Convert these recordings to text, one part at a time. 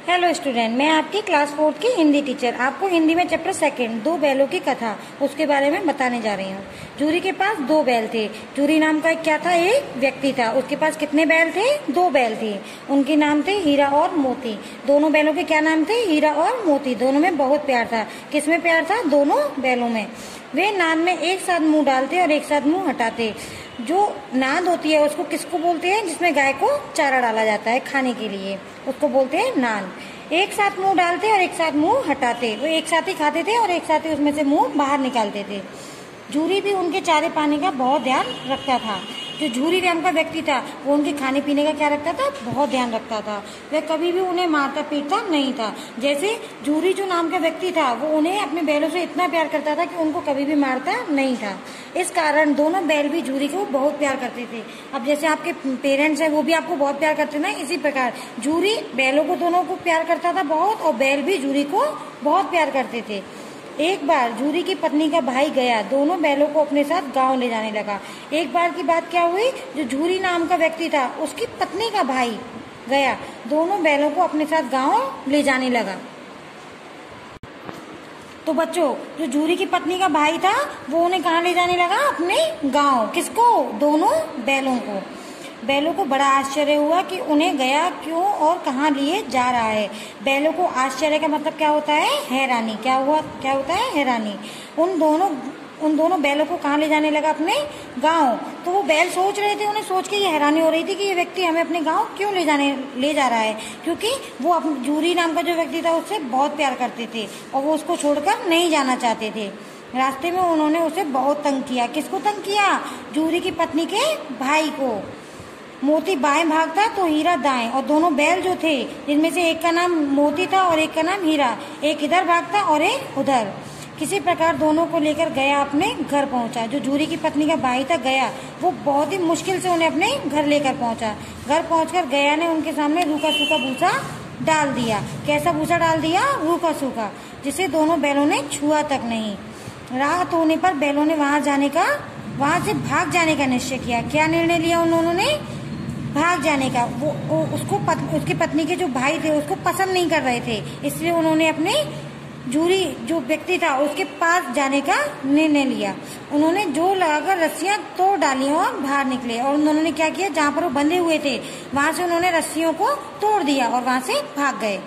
Hello student, मैं आपकी class 4 की हिंदी टीचर आपको हिंदी में चैप्टर सेकंड दो बैलों की कथा उसके बारे में बताने जा रही हूँ। जूरी के पास दो बैल थे। जूरी नाम का क्या था, एक व्यक्ति था। उसके पास कितने बैल थे? दो बैल थे। उनके नाम थे हीरा और मोती। दोनों बैलों के क्या नाम थे? हीरा और मोती। दोनों में बहुत प्यार था। किसमें प्यार था? दोनों बैलों में। वे नाद में एक साथ मुंह डालते और एक साथ मुंह हटाते। जो नाद होती है उसको किसको बोलते हैं? जिसमें गाय को चारा डाला जाता है खाने के लिए, उसको बोलते हैं नाद। एक साथ मुंह डालते और एक साथ मुंह हटाते। वो एक साथ ही खाते थे और एक साथ ही उसमें से मुंह बाहर निकालते थे। जूरी भी उनके चारे पानी का बहुत ध्यान रखता था। जो जूरी नाम का व्यक्ति था वो उनके खाने पीने का क्या रखता था? बहुत ध्यान रखता था। वह कभी भी उन्हें मारता पीटता नहीं था। जैसे जूरी जो नाम का व्यक्ति था वो उन्हें अपने बैलों से इतना प्यार करता था कि उनको कभी भी मारता नहीं था। इस कारण दोनों बैल भी जूरी को बहुत प्यार करते थे। अब जैसे आपके पेरेंट्स हैं वो भी आपको बहुत प्यार करते ना, इसी प्रकार जूरी बैलों को दोनों को प्यार करता था बहुत, और बैल भी जूरी को बहुत प्यार करते थे। एक बार जूरी की पत्नी का भाई गया दोनों बैलों को अपने साथ गांव ले जाने लगा। एक बार की बात क्या हुई, जो जूरी नाम का व्यक्ति था उसकी पत्नी का भाई गया दोनों बैलों को अपने साथ गांव ले जाने लगा। तो बच्चों, जो जूरी की पत्नी का भाई था वो उन्हें कहाँ ले जाने लगा? अपने गांव। किसको? दोनों बैलों को। बैलों को बड़ा आश्चर्य हुआ कि उन्हें गया क्यों और कहाँ लिए जा रहा है। बैलों को आश्चर्य का मतलब क्या होता है? हैरानी। क्या होता है? हैरानी। उन दोनों बैलों को कहाँ ले जाने लगा? अपने गांव। तो वो बैल सोच रहे थे, उन्हें सोच के ये हैरानी हो रही थी कि ये व्यक्ति हमें अपने गांव क्यों ले जा रहा है, क्योंकि वो जूरी नाम का जो व्यक्ति था उससे बहुत प्यार करते थे और वो उसको छोड़कर नहीं जाना चाहते थे। रास्ते में उन्होंने उसे बहुत तंग किया। किसको तंग किया? जूरी की पत्नी के भाई को। मोती बाएं भागता तो हीरा दाएं, और दोनों बैल जो थे जिनमें से एक का नाम मोती था और एक का नाम हीरा, एक इधर भागता और एक उधर। किसी प्रकार दोनों को लेकर गया अपने घर पहुंचा। जो जूरी की पत्नी का भाई था गया, वो बहुत ही मुश्किल से उन्हें अपने घर लेकर पहुंचा। घर पहुंचकर गया ने उनके सामने रूखा सूखा भूसा डाल दिया। कैसा भूसा डाल दिया? रूखा सूखा, जिसे दोनों बैलों ने छुआ तक नहीं। रात होने पर बैलों ने वहां से भाग जाने का निश्चय किया। क्या निर्णय लिया उन्होंने? भाग जाने का। वो उसकी पत्नी के जो भाई थे उसको पसंद नहीं कर रहे थे, इसलिए उन्होंने अपने जूरी जो व्यक्ति था उसके पास जाने का निर्णय लिया। उन्होंने जोर लगाकर रस्सियां तोड़ डाली और बाहर निकले। और उन्होंने क्या किया? जहाँ पर वो बंधे हुए थे वहां से उन्होंने रस्सियों को तोड़ दिया और वहां से भाग गए।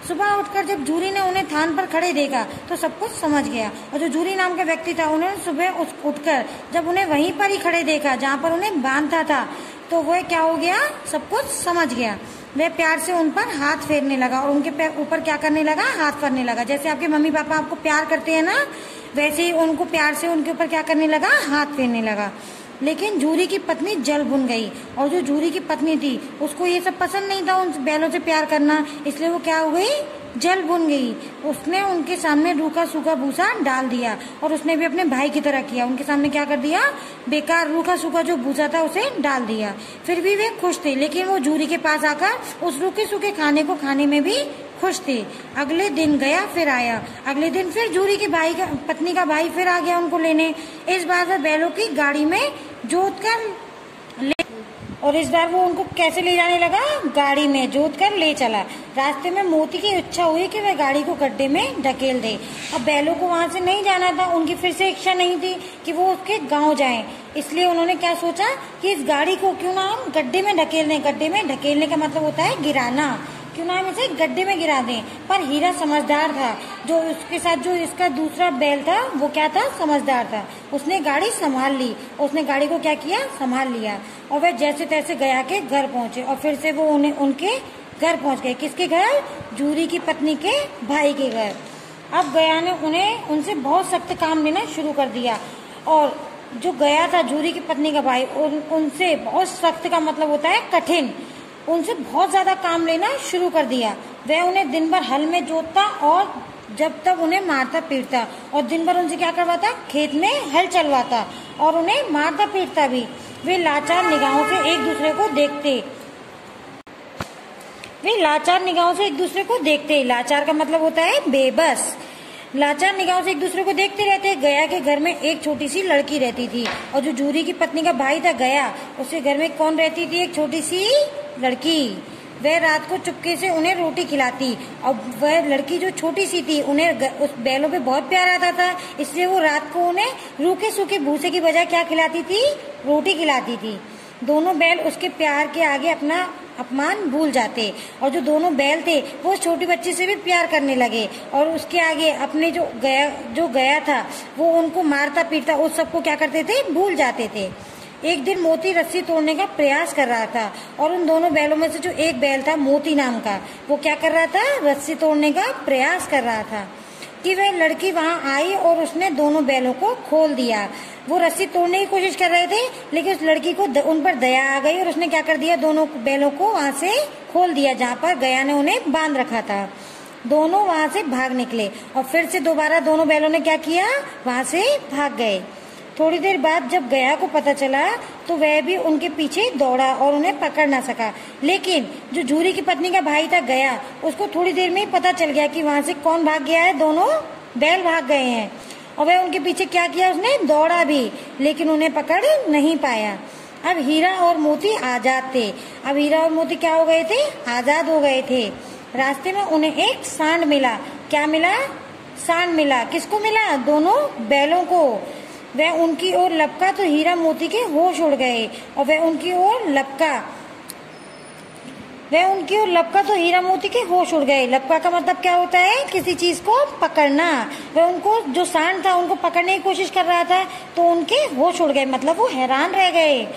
सुबह उठकर जब जूरी ने उन्हें थान पर खड़े देखा तो सब कुछ समझ गया। और जो जूरी नाम का व्यक्ति था उन्होंने सुबह उठकर जब उन्हें वहीं पर ही खड़े देखा जहाँ पर उन्हें बांधा था, तो वह क्या हो गया? सब कुछ समझ गया। वह प्यार से उन पर हाथ फेरने लगा और उनके ऊपर क्या करने लगा? हाथ फेरने लगा। जैसे आपके मम्मी पापा आपको प्यार करते हैं ना, वैसे ही उनको प्यार से उनके ऊपर क्या करने लगा? हाथ फेरने लगा। लेकिन जूरी की पत्नी जल भुन गई, और जो जूरी की पत्नी थी उसको ये सब पसंद नहीं था, उन बैलों से प्यार करना, इसलिए वो क्या हो गई? जल भुन गई। उसने उनके सामने रूखा सूखा भूसा डाल दिया और उसने भी अपने भाई की तरह किया। उनके सामने क्या कर दिया? बेकार रूखा सूखा जो भूसा था उसे डाल दिया। फिर भी वे खुश थे, लेकिन वो जूरी के पास आकर उस रूखे सूखे खाने को खाने में भी खुश थे। अगले दिन गया फिर आया। अगले दिन फिर जूरी के पत्नी का भाई फिर आ गया उनको लेने। इस बार वह बैलों की गाड़ी में जोतकर और इस बार वो उनको कैसे ले जाने लगा? गाड़ी में जोत कर ले चला। रास्ते में मोती की इच्छा हुई कि वह गाड़ी को गड्ढे में ढकेल दे। अब बैलों को वहां से नहीं जाना था, उनकी फिर से इच्छा नहीं थी कि वो उसके गांव जाएं। इसलिए उन्होंने क्या सोचा कि इस गाड़ी को क्यों ना हम गड्ढे में ढकेल दें। गड्ढे में ढकेलने का मतलब होता है गिराना। क्यों ना हम इसे गड्ढे में गिरा दें। पर हीरा समझदार था। जो उसके साथ जो इसका दूसरा बैल था वो क्या था? समझदार था। उसने गाड़ी संभाल ली। उसने गाड़ी को क्या किया? संभाल लिया। और वह जैसे तैसे गया के घर पहुंचे और फिर से वो उनके घर पहुंच गए। किसके घर? जूरी की पत्नी के भाई के घर। अब गया ने उनसे बहुत सख्त काम लेना शुरू कर दिया। और जो गया था जूरी की पत्नी का भाई, उनसे बहुत सख्त का मतलब होता है कठिन, उनसे बहुत ज्यादा काम लेना शुरू कर दिया। वह उन्हें दिन भर हल में जोतता और जब तक उन्हें मारता पीटता, और दिन भर उनसे क्या करवाता? खेत में हल चलवाता और उन्हें मारता पीटता भी। वे लाचार निगाहों से एक दूसरे को देखते। लाचार का मतलब होता है बेबस। लाचार निगाहों से एक दूसरे को देखते रहते। गया के घर में एक छोटी सी लड़की रहती थी, और जो जूरी की पत्नी का भाई था गया, उसके घर में कौन रहती थी? एक छोटी सी लड़की। वह रात को चुपके से उन्हें रोटी खिलाती। और वह लड़की जो छोटी सी थी, उन्हें उस बैलों पे बहुत प्यार आता था, इसलिए वो रात को उन्हें रूखे सूखे भूसे की बजाय क्या खिलाती थी? रोटी खिलाती थी। दोनों बैल उसके प्यार के आगे अपना अपमान भूल जाते और जो दोनों बैल थे वो छोटी बच्ची से भी प्यार करने लगे और उसके आगे अपने जो गया था वो उनको मारता पीटता उस सबको क्या करते थे? भूल जाते थे। एक दिन मोती रस्सी तोड़ने का प्रयास कर रहा था और उन दोनों बैलों में से जो एक बैल था मोती नाम का, वो क्या कर रहा था? रस्सी तोड़ने का प्रयास कर रहा था कि वह लड़की वहां आई और उसने दोनों बैलों को खोल दिया। वो रस्सी तोड़ने की कोशिश कर रहे थे, लेकिन उस लड़की को उन पर दया आ गई और उसने क्या कर दिया? दोनों बैलों को वहां से खोल दिया जहाँ पर गया ने उन्हें बांध रखा था। दोनों वहां से भाग निकले और फिर से दोबारा दोनों बैलों ने क्या किया? वहां से भाग गए। थोड़ी देर बाद जब गया को पता चला तो वह भी उनके पीछे दौड़ा और उन्हें पकड़ ना सका, लेकिन जो जूरी की पत्नी का भाई था गया, उसको थोड़ी देर में ही पता चल गया कि वहां से कौन भाग गया है? दोनों बैल भाग गए हैं। और वह उनके पीछे क्या किया? उसने दौड़ा भी, लेकिन उन्हें पकड़ नहीं पाया। अब हीरा और मोती आजाद थे। अब हीरा और मोती क्या हो गए थे? आजाद हो गए थे। रास्ते में उन्हें एक सांड मिला। क्या मिला? सांड मिला। किसको मिला? दोनों बैलों को। वह उनकी ओर लपका तो हीरा मोती के होश उड़ गए और वह उनकी ओर लपका तो हीरा मोती के होश उड़ गए। लपका का मतलब क्या होता है? किसी चीज को पकड़ना। वह उनको जो सांड था उनको पकड़ने की कोशिश कर रहा था तो उनके होश उड़ गए, मतलब वो हैरान रह गए।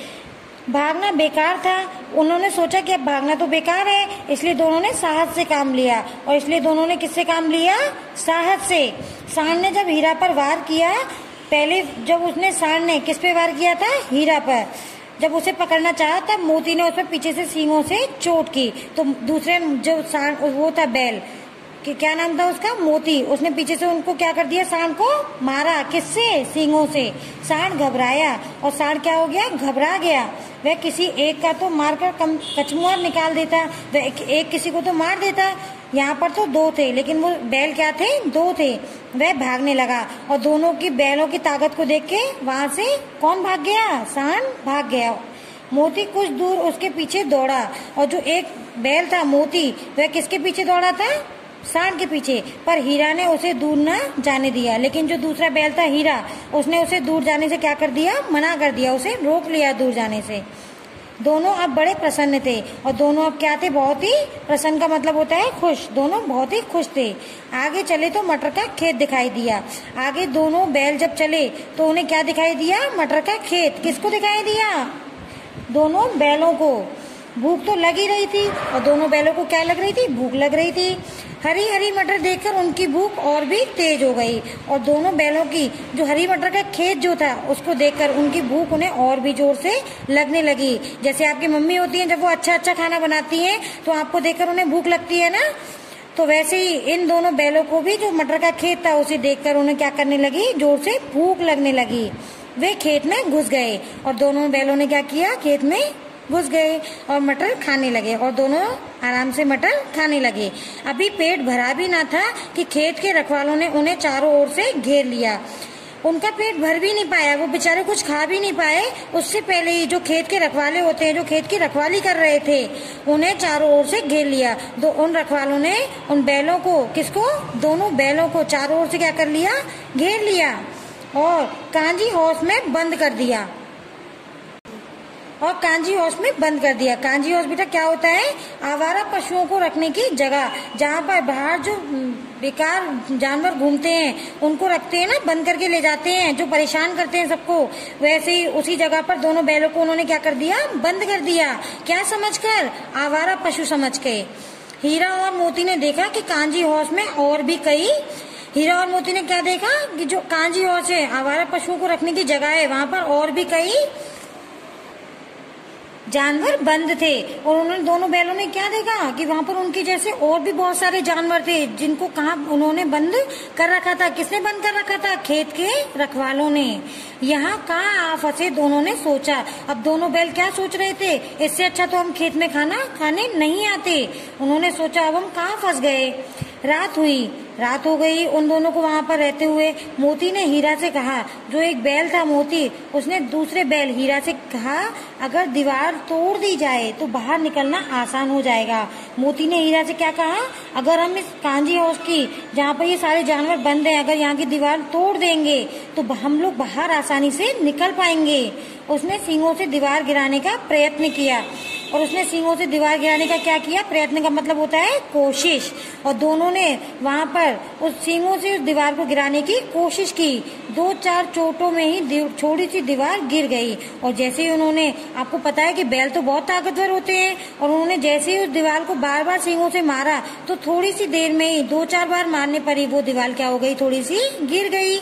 भागना बेकार था। उन्होंने सोचा कि अब भागना तो बेकार है, इसलिए दोनों ने साहस से काम लिया। और इसलिए दोनों ने किससे काम लिया? साहस से। सांड ने जब हीरा पर वार किया, पहले जब उसने सांड ने किस पे वार किया था? हीरा पर। जब उसे पकड़ना चाहा तब मोती ने उस पर पीछे से सींगों से चोट की। तो दूसरे जो सांड वो था बैल, कि क्या नाम था उसका? मोती। उसने पीछे से उनको क्या कर दिया? सांड को मारा। किससे? सींगों से। सांड घबराया और सांड क्या हो गया? घबरा गया। वह किसी एक का तो मारकर कचमुआर निकाल देता, वह एक किसी को तो मार देता। यहाँ पर तो दो थे, लेकिन वो बैल क्या थे? दो थे। वह भागने लगा और दोनों की बैलों की ताकत को देख के वहां से कौन भाग गया? सांड भाग गया। मोती कुछ दूर उसके पीछे दौड़ा और जो एक बैल था मोती, वह किसके पीछे दौड़ा था? सांड के पीछे। पर हीरा ने उसे दूर न जाने दिया, लेकिन जो दूसरा बैल था हीरा, उसने उसे दूर जाने से क्या कर दिया? मना कर दिया, उसे रोक लिया दूर जाने से। दोनों अब बड़े प्रसन्न थे और दोनों अब क्या थे? बहुत ही प्रसन्न का मतलब होता है खुश। दोनों बहुत ही खुश थे। आगे चले तो मटर का खेत दिखाई दिया। आगे दोनों बैल जब चले तो उन्हें क्या दिखाई दिया? मटर का खेत। किसको दिखाई दिया? दोनों बैलों को। भूख तो लग ही रही थी और दोनों बैलों को क्या लग रही थी? भूख लग रही थी। हरी हरी मटर देखकर उनकी भूख और भी तेज हो गई और दोनों बैलों की जो हरी मटर का खेत जो था उसको देखकर उनकी भूख उन्हें और भी जोर से लगने लगी। जैसे आपकी मम्मी होती हैं, जब वो अच्छा अच्छा खाना बनाती हैं तो आपको देखकर उन्हें भूख लगती है ना, तो वैसे ही इन दोनों बैलों को भी जो मटर का खेत था उसे देखकर उन्हें क्या करने लगी? जोर से भूख लगने लगी। वे खेत में घुस गए और दोनों बैलों ने क्या किया? खेत में घुस गए और मटर खाने लगे और दोनों आराम से मटर खाने लगे। अभी पेट भरा भी ना था कि खेत के रखवालों ने उन्हें चारों ओर से घेर लिया। उनका पेट भर भी नहीं पाया, वो बेचारे कुछ खा भी नहीं पाए। उससे पहले ही जो खेत के रखवाले होते हैं, जो खेत की रखवाली कर रहे थे, उन्हें चारों ओर से घेर लिया। उन रखवालों ने उन बैलों को, किसको? दोनों बैलों को चारों ओर से क्या कर लिया? घेर लिया और कांजी हाउस में बंद कर दिया। कांजी हाउस में बंद कर दिया। कांजी हाउस बेटा क्या होता है? आवारा पशुओं को रखने की जगह, जहाँ पर बाहर जो बेकार जानवर घूमते हैं उनको रखते हैं ना, बंद करके ले जाते हैं, जो परेशान करते हैं सबको। वैसे ही उसी जगह पर दोनों बैलों को उन्होंने क्या कर दिया? बंद कर दिया। क्या समझकर? आवारा पशु समझ के। हीरा और मोती ने देखा कि कांजी हाउस में और भी कई हीरा और मोती ने क्या देखा कि जो कांजी हाउस है, आवारा पशुओं को रखने की जगह है, वहां पर और भी कई जानवर बंद थे। और उन्होंने दोनों बैलों ने क्या देखा कि वहां पर उनके जैसे और भी बहुत सारे जानवर थे, जिनको कहाँ उन्होंने बंद कर रखा था। किसने बंद कर रखा था? खेत के रखवालों ने। यहाँ कहाँ आ फंसे? दोनों ने सोचा। अब दोनों बैल क्या सोच रहे थे? इससे अच्छा तो हम खेत में खाना खाने नहीं आते। उन्होंने सोचा अब हम कहाँ फंस गए। रात हुई। रात हो गई उन दोनों को वहाँ पर रहते हुए। मोती ने हीरा से कहा, जो एक बैल था मोती, उसने दूसरे बैल हीरा से कहा, अगर दीवार तोड़ दी जाए तो बाहर निकलना आसान हो जाएगा। मोती ने हीरा से क्या कहा, अगर हम इस कांजी हाउस की, जहाँ पर ये सारे जानवर बंद हैं, अगर यहाँ की दीवार तोड़ देंगे तो हम लोग बाहर आसानी से निकल पाएंगे। उसने सींगों से दीवार गिराने का प्रयत्न किया, और उसने सींगों से दीवार गिराने का क्या किया, प्रयत्न का मतलब होता है कोशिश, और दोनों ने वहाँ पर उस सींगों से उस दीवार को गिराने की कोशिश की। 2-4 चोटों में ही छोटी सी दीवार गिर गई। और जैसे ही उन्होंने, आपको पता है कि बैल तो बहुत ताकतवर होते हैं, और उन्होंने जैसे ही उस दीवार को बार बार सींगों से मारा तो थोड़ी सी देर में ही 2-4 बार मारने पर ही वो दीवार क्या हो गई, थोड़ी सी गिर गई।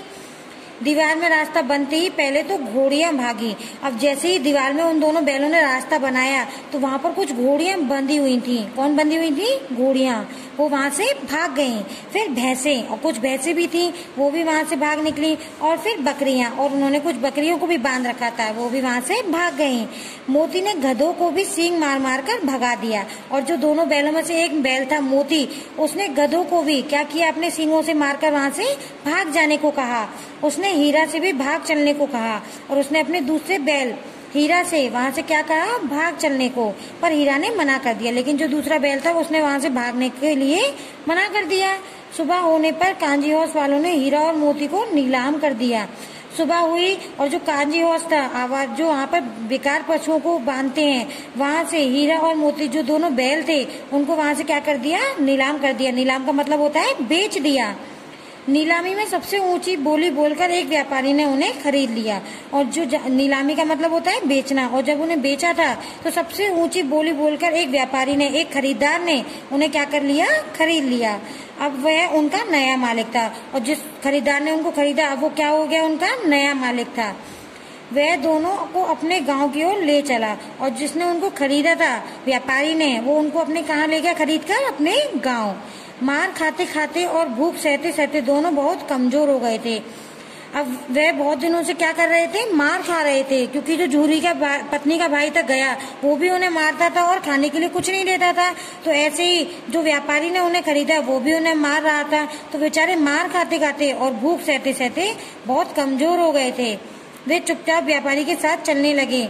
दीवार में रास्ता बनते ही पहले तो घोड़ियां भागी। अब जैसे ही दीवार में उन दोनों बैलों ने रास्ता बनाया तो वहाँ पर कुछ घोड़ियां बंधी हुई थी। कौन बंधी हुई थी, घोड़ियां, वो वहाँ से भाग गईं। फिर भैंसें, और कुछ भैंसें भी थी, वो भी वहाँ से भाग निकली। और फिर बकरियां, और उन्होंने कुछ बकरियों को भी बांध रखा था, वो भी वहाँ से भाग गईं। मोती ने गधों को भी सींग मार मार कर भगा दिया, और जो दोनों बैलों में से एक बैल था मोती, उसने गधों को भी क्या किया, अपने सींगों से मारकर वहाँ से भाग जाने को कहा। उसने हीरा से भी भाग चलने को कहा, और उसने अपने दूसरे बैल हीरा से वहाँ से क्या कहा, भाग चलने को, पर हीरा ने मना कर दिया। लेकिन जो दूसरा बैल था उसने वहाँ से भागने के लिए मना कर दिया। सुबह होने पर कांजी हाउस वालों ने हीरा और मोती को नीलाम कर दिया। सुबह हुई और जो कांजी हाउस था, आवाज जो वहाँ पर बेकार पशुओं को बांधते हैं, वहाँ से हीरा और मोती जो दोनों बैल थे उनको वहाँ से क्या कर दिया, नीलाम कर दिया। नीलाम का मतलब होता है बेच दिया। नीलामी में सबसे ऊंची बोली बोलकर एक व्यापारी ने उन्हें खरीद लिया, और जो नीलामी का मतलब होता है बेचना, और जब उन्हें बेचा था तो सबसे ऊंची बोली बोलकर एक व्यापारी ने, एक खरीदार ने उन्हें क्या कर लिया, खरीद लिया। अब वह उनका नया मालिक था, और जिस खरीदार ने उनको खरीदा अब वो क्या हो गया, उनका नया मालिक था। वह दोनों को अपने गांव की ओर ले चला, और जिसने उनको खरीदा था व्यापारी ने, वो उनको अपने कहाँ ले गया, खरीद कर अपने गाँव। मार खाते खाते और भूख सहते सहते दोनों बहुत कमजोर हो गए थे। अब वह बहुत दिनों से क्या कर रहे थे, मार खा रहे थे, क्योंकि जो झूरी का पत्नी का भाई तक गया वो भी उन्हें मारता था और खाने के लिए कुछ नहीं देता था। तो ऐसे ही जो व्यापारी ने उन्हें खरीदा वो भी उन्हें मार रहा था। तो बेचारे मार खाते खाते और भूख सहते सहते बहुत कमजोर हो गए थे। वे चुपचाप व्यापारी के साथ चलने लगे।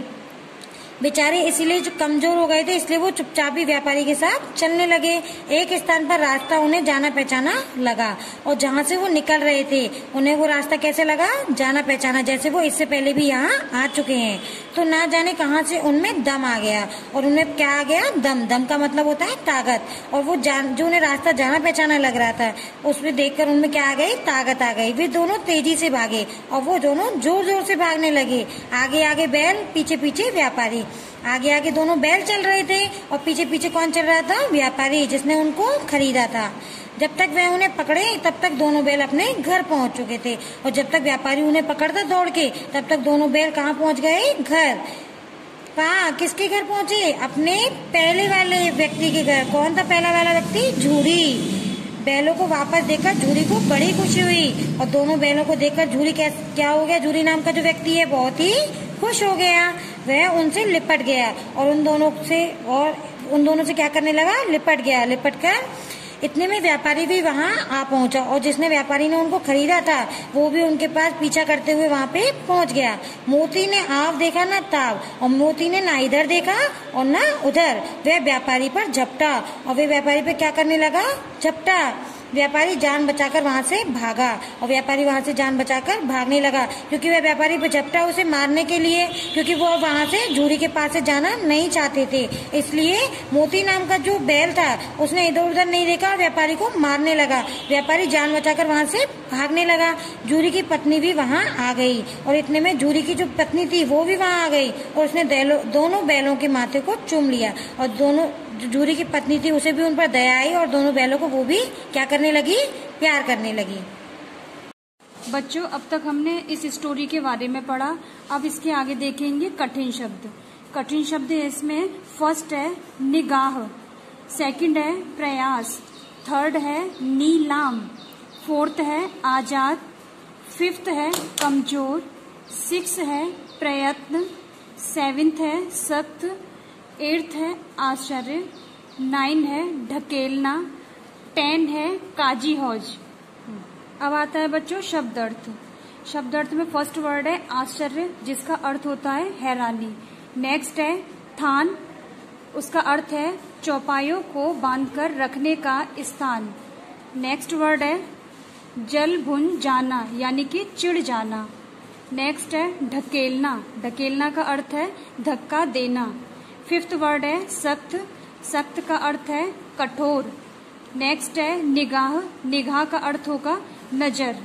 बेचारे इसीलिए जो कमजोर हो गए थे, इसलिए वो चुपचाप ही व्यापारी के साथ चलने लगे। एक स्थान पर रास्ता उन्हें जाना पहचाना लगा, और जहाँ से वो निकल रहे थे उन्हें वो रास्ता कैसे लगा, जाना पहचाना, जैसे वो इससे पहले भी यहाँ आ चुके हैं। तो ना जाने कहाँ से उनमें दम आ गया, और उन्हें क्या आ गया, दम। दम का मतलब होता है ताकत। और वो जो उन्हें रास्ता जाना पहचाना लग रहा था, उसमें देखकर उनमें क्या आ गई, ताकत आ गई। वे दोनों तेजी से भागे, और वो दोनों जोर जोर से भागने लगे। आगे आगे बैल, पीछे पीछे व्यापारी। आगे आगे दोनों बैल चल रहे थे, और पीछे पीछे कौन चल रहा था, व्यापारी, जिसने उनको खरीदा था। जब तक वह उन्हें पकड़े तब तक दोनों बैल अपने घर पहुंच चुके थे, और जब तक व्यापारी उन्हें पकड़ता दौड़ के, तब तक दोनों बैल कहाँ पहुंच गए, घर। कहाँ, किसके घर पहुंचे, अपने पहले वाले व्यक्ति के घर। कौन था पहला वाला व्यक्ति, झूरी। बैलों को वापस देखकर झूरी को बड़ी खुशी हुई, और दोनों बैलों को देखकर झूरी क्या हो गया, झूरी नाम का जो व्यक्ति है बहुत ही खुश हो गया। वह उनसे लिपट गया, और उन दोनों से क्या करने लगा, लिपट गया। लिपट कर इतने में व्यापारी भी वहाँ आ पहुंचा, और जिसने व्यापारी ने उनको खरीदा था वो भी उनके पास पीछा करते हुए वहाँ पे पहुंच गया। मोती ने आव देखा न ताव, और मोती ने ना इधर देखा और ना उधर। वह व्यापारी पर झपटा, और वे व्यापारी पे क्या करने लगा, झपटा। व्यापारी जान बचाकर वहाँ से भागा, और व्यापारी वहाँ से जान बचाकर भागने लगा, क्योंकि वह व्यापारी पे झपटा उसे मारने के लिए, क्योंकि वो वहाँ से झूरी के पास से जाना नहीं चाहते थे। इसलिए मोती नाम का जो बैल था उसने इधर उधर नहीं देखा और व्यापारी को मारने लगा। व्यापारी जान बचाकर वहाँ से भागने लगा। झूरी की पत्नी भी वहाँ आ गई, और इतने में झूरी की जो पत्नी थी वो भी वहाँ आ गई, और उसने दोनों बैलों के माथे को चूम लिया, और दोनों झूरी की पत्नी थी उसे भी उन पर दया आई, और दोनों बैलों को वो भी क्या करने लगी, प्यार करने लगी। बच्चों, अब तक हमने इस स्टोरी के बारे में पढ़ा। अब इसके आगे देखेंगे कठिन शब्द। कठिन शब्द इसमें फर्स्ट है निगाह, सेकंड है प्रयास, थर्ड है नीलाम, फोर्थ है आजाद, फिफ्थ है कमजोर, सिक्स है प्रयत्न, सेवेंथ है सख्त, एट्थ है आश्चर्य, 9 है ढकेलना, 10 है काजी हौज। अब आता है बच्चों शब्द अर्थ। शब्द अर्थ में फर्स्ट वर्ड है आश्चर्य, जिसका अर्थ होता है हैरानी। नेक्स्ट है थान, उसका अर्थ है चौपायों को बांधकर रखने का स्थान। नेक्स्ट वर्ड है जल भुन जाना, यानी कि चिढ़ जाना। नेक्स्ट है ढकेलना, ढकेलना का अर्थ है धक्का देना। फिफ्थ वर्ड है सख्त, सख्त का अर्थ है कठोर। नेक्स्ट है निगाह, निगाह का अर्थ होगा नजर।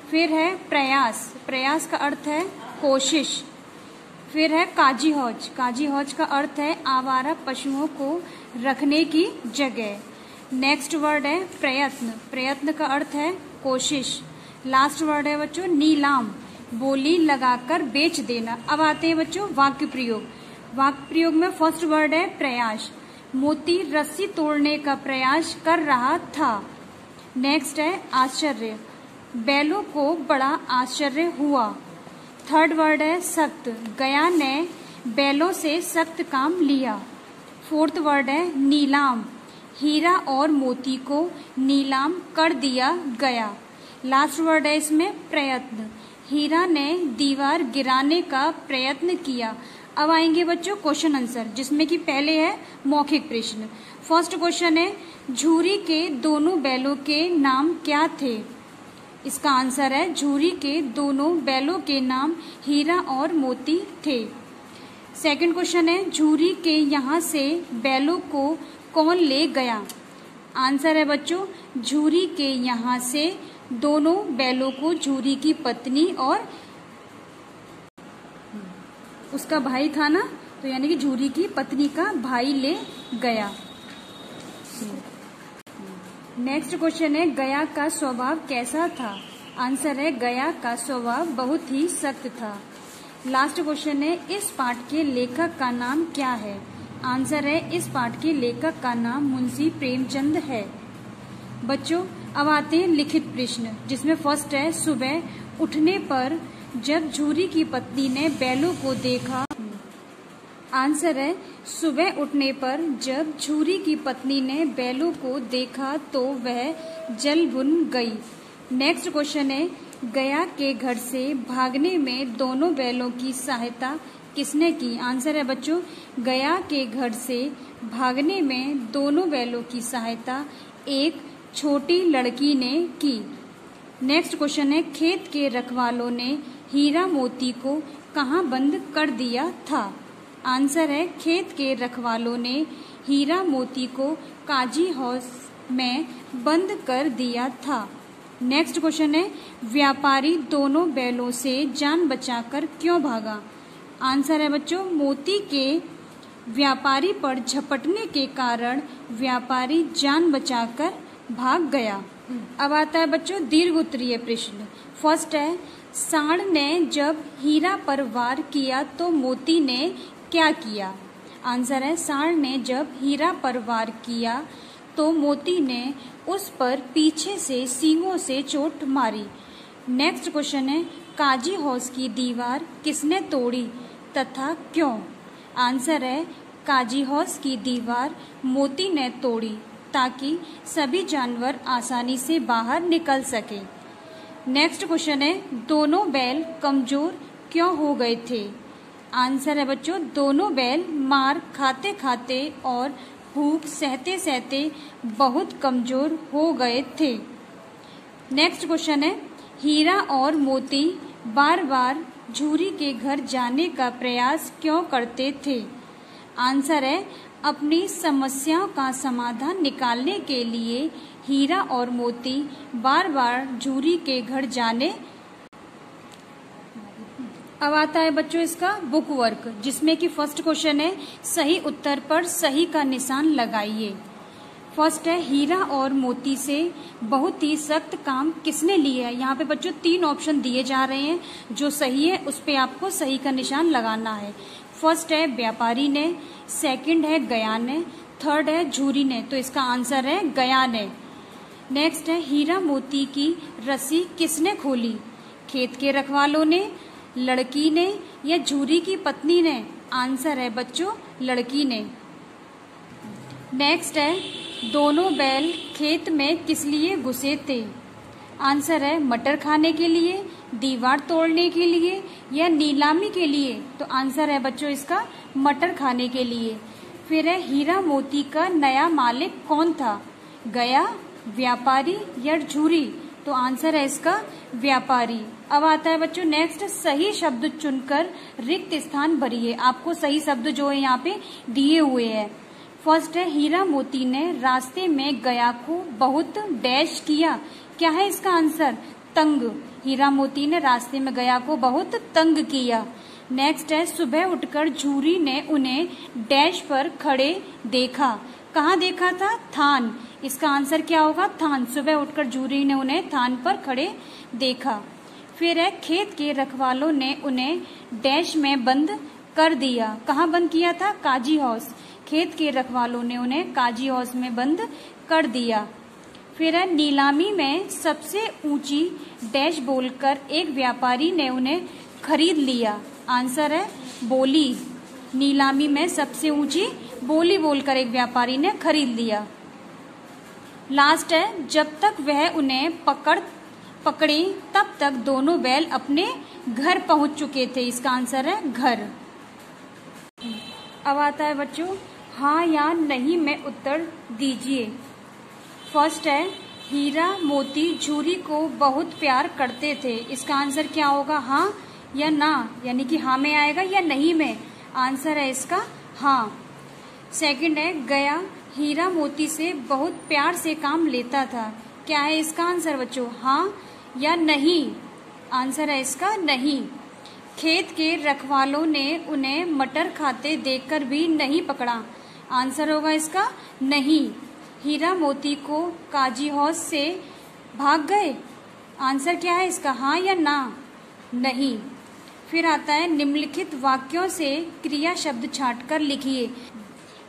फिर है प्रयास, प्रयास का अर्थ है कोशिश। फिर है काजी हौज, काजी हौज का अर्थ है आवारा पशुओं को रखने की जगह। नेक्स्ट वर्ड है प्रयत्न, प्रयत्न का अर्थ है कोशिश। लास्ट वर्ड है बच्चों नीलाम, बोली लगाकर बेच देना। अब आते हैं बच्चों वाक्य प्रयोग। वाक्य प्रयोग में फर्स्ट वर्ड है प्रयास, मोती रस्सी तोड़ने का प्रयास कर रहा था। नेक्स्ट है आश्चर्य, बैलों को बड़ा आश्चर्य हुआ। थर्ड वर्ड है सख्त, गया ने बैलों से सख्त काम लिया। फोर्थ वर्ड है नीलाम, हीरा और मोती को नीलाम कर दिया गया। लास्ट वर्ड है इसमें प्रयत्न, हीरा ने दीवार गिराने का प्रयत्न किया। अब आएंगे बच्चों क्वेश्चन आंसर, जिसमें कि पहले है मौखिक प्रश्न। फर्स्ट क्वेश्चन है झूरी के दोनों बैलों के नाम क्या थे? इसका आंसर है झूरी के दोनों बैलों के नाम हीरा और मोती थे। सेकंड क्वेश्चन है झूरी के यहाँ से बैलों को कौन ले गया? आंसर है बच्चों झूरी के यहाँ से दोनों बैलों को झूरी की पत्नी और उसका भाई था ना, तो यानी कि झूरी की पत्नी का भाई ले गया। नेक्स्ट क्वेश्चन है गया का स्वभाव कैसा था? आंसर है गया का स्वभाव बहुत ही सख्त था। लास्ट क्वेश्चन है इस पाठ के लेखक का नाम क्या है? आंसर है इस पाठ के लेखक का नाम मुंशी प्रेमचंद है। बच्चों अब आते हैं लिखित प्रश्न, जिसमें फर्स्ट है सुबह उठने पर जब झूरी की पत्नी ने बैलों को देखा। आंसर है सुबह उठने पर जब झूरी की पत्नी ने बैलों को देखा तो वह जल भुन गई। नेक्स्ट क्वेश्चन है गया के घर से भागने में दोनों बैलों की सहायता किसने की? आंसर है बच्चों गया के घर से भागने में दोनों बैलों की सहायता एक छोटी लड़की ने की। नेक्स्ट क्वेश्चन है खेत के रखवालों ने हीरा मोती को कहाँ बंद कर दिया था? आंसर है खेत के रखवालों ने हीरा मोती को काजी हाउस में बंद कर दिया था। नेक्स्ट क्वेश्चन है व्यापारी दोनों बैलों से जान बचाकर क्यों भागा? आंसर है बच्चों मोती के व्यापारी पर झपटने के कारण व्यापारी जान बचाकर भाग गया। अब आता है बच्चों दीर्घ उत्तरीय प्रश्न। फर्स्ट है सांड ने जब हीरा पर वार किया तो मोती ने क्या किया? आंसर है सांड ने जब हीरा पर वार किया तो मोती ने उस पर पीछे से सींगों से चोट मारी। नेक्स्ट क्वेश्चन है काजी हाउस की दीवार किसने तोड़ी तथा क्यों? आंसर है काजी हाउस की दीवार मोती ने तोड़ी ताकि सभी जानवर आसानी से बाहर निकल सके। नेक्स्ट क्वेश्चन है दोनों बैल कमजोर क्यों हो गए थे? आंसर है बच्चों दोनों बैल मार खाते खाते और भूख सहते सहते बहुत कमजोर हो गए थे। नेक्स्ट क्वेश्चन है हीरा और मोती बार बार झूरी के घर जाने का प्रयास क्यों करते थे? आंसर है अपनी समस्याओं का समाधान निकालने के लिए हीरा और मोती बार बार झूरी के घर जाने। अब आता है बच्चों इसका बुक वर्क, जिसमें कि फर्स्ट क्वेश्चन है सही उत्तर पर सही का निशान लगाइए। फर्स्ट है हीरा और मोती से बहुत ही सख्त काम किसने लिया है? यहाँ पे बच्चों 3 ऑप्शन दिए जा रहे हैं, जो सही है उस पे आपको सही का निशान लगाना है। फर्स्ट है व्यापारी ने, सेकंड है गया ने, थर्ड है झूरी ने, तो इसका आंसर है गया ने। नेक्स्ट है हीरा मोती की रस्सी किसने खोली? खेत के रखवालों ने, लड़की ने या झूरी की पत्नी ने? आंसर है बच्चों लड़की ने। नेक्स्ट है दोनों बैल खेत में किस लिए घुसे थे? आंसर है मटर खाने के लिए, दीवार तोड़ने के लिए या नीलामी के लिए। तो आंसर है बच्चों इसका मटर खाने के लिए। फिर है हीरा मोती का नया मालिक कौन था? गया, व्यापारी या झूरी? तो आंसर है इसका व्यापारी। अब आता है बच्चों नेक्स्ट, सही शब्द चुनकर रिक्त स्थान भरिए। आपको सही शब्द जो है यहाँ पे दिए हुए हैं। फर्स्ट है हीरा मोती ने रास्ते में गया को बहुत डैश किया। क्या है इसका आंसर? तंग। हीरा मोती ने रास्ते में गया को बहुत तंग किया। नेक्स्ट है सुबह उठकर झूरी ने उन्हें डैश पर खड़े देखा। कहाँ देखा था? थान। इसका आंसर क्या होगा? थान। सुबह उठकर झूरी ने उन्हें थान पर खड़े देखा। फिर है खेत के रखवालों ने उन्हें डैश में बंद कर दिया। कहाँ बंद किया था? काजी हाउस। खेत के रखवालों ने उन्हें काजी हाउस में बंद कर दिया। फिर है नीलामी में सबसे ऊंची डैश बोलकर एक व्यापारी ने उन्हें खरीद लिया। आंसर है बोली। नीलामी में सबसे ऊंची बोली बोलकर एक व्यापारी ने खरीद लिया। लास्ट है जब तक वह उन्हें पकड़े तब तक दोनों बैल अपने घर पहुंच चुके थे। इसका आंसर है घर। अब आता है बच्चों हाँ या नहीं में उत्तर दीजिए। फर्स्ट है हीरा मोती झूरी को बहुत प्यार करते थे। इसका आंसर क्या होगा? हाँ या ना, यानी कि हाँ में आएगा या नहीं में? आंसर है इसका हाँ। सेकंड है गया हीरा मोती से बहुत प्यार से काम लेता था। क्या है इसका आंसर बच्चों? हाँ या नहीं? आंसर है इसका नहीं। खेत के रखवालों ने उन्हें मटर खाते देखकर भी नहीं पकड़ा। आंसर होगा इसका नहीं। हीरा मोती को काजी हाउस से भाग गए। आंसर क्या है इसका? हाँ या ना? नहीं। फिर आता है निम्नलिखित वाक्यों से क्रिया शब्द छांटकर लिखिए।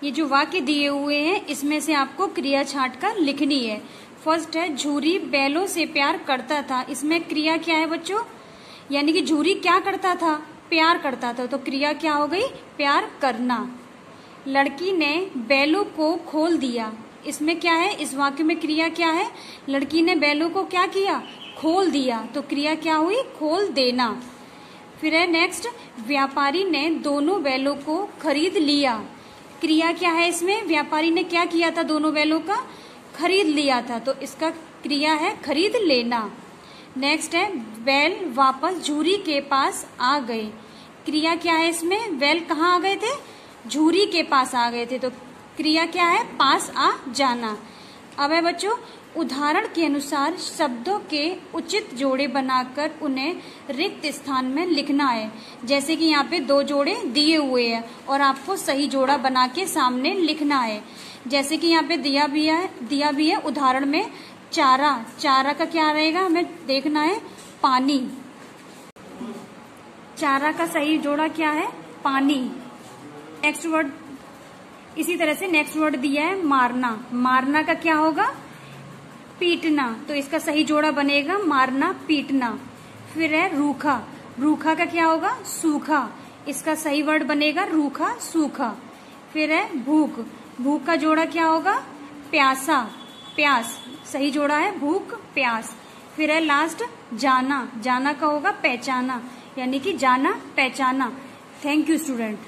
ये जो वाक्य दिए हुए हैं इसमें से आपको क्रिया छांटकर लिखनी है। फर्स्ट है झूरी बैलों से प्यार करता था। इसमें क्रिया क्या है बच्चों? यानी कि झूरी क्या करता था? प्यार करता था। तो क्रिया क्या हो गई? प्यार करना। लड़की ने बैलों को खोल दिया। इसमें क्या है? इस वाक्य में क्रिया क्या है? लड़की ने बैलों को क्या किया? खोल दिया। तो क्रिया क्या हुई? खोल देना। फिर है नेक्स्ट व्यापारी ने दोनों बैलों को खरीद लिया। क्रिया क्या है इसमें? व्यापारी ने क्या किया था? दोनों बैलों का खरीद लिया था। तो इसका क्रिया है खरीद लेना। नेक्स्ट है बैल वापस झूरी के पास आ गए। क्रिया क्या है इसमें? बैल कहाँ आ गए थे? झूरी के पास आ गए थे। तो क्रिया क्या है? पास आ जाना। अब है बच्चों उदाहरण के अनुसार शब्दों के उचित जोड़े बनाकर उन्हें रिक्त स्थान में लिखना है। जैसे कि यहाँ पे 2 जोड़े दिए हुए हैं और आपको सही जोड़ा बना के सामने लिखना है। जैसे कि यहाँ पे दिया भी है उदाहरण में चारा। चारा का क्या रहेगा? हमें देखना है पानी। चारा का सही जोड़ा क्या है? पानी। नेक्स्ट वर्ड इसी तरह से नेक्स्ट वर्ड दिया है मारना। मारना का क्या होगा? पीटना। तो इसका सही जोड़ा बनेगा मारना पीटना। फिर है रूखा। रूखा का क्या होगा? सूखा। इसका सही वर्ड बनेगा रूखा सूखा। फिर है भूख। भूख का जोड़ा क्या होगा? प्यासा प्यास। सही जोड़ा है भूख प्यास। फिर है लास्ट जाना। जाना का होगा पहचाना, यानी कि जाना पहचाना। Thank you student.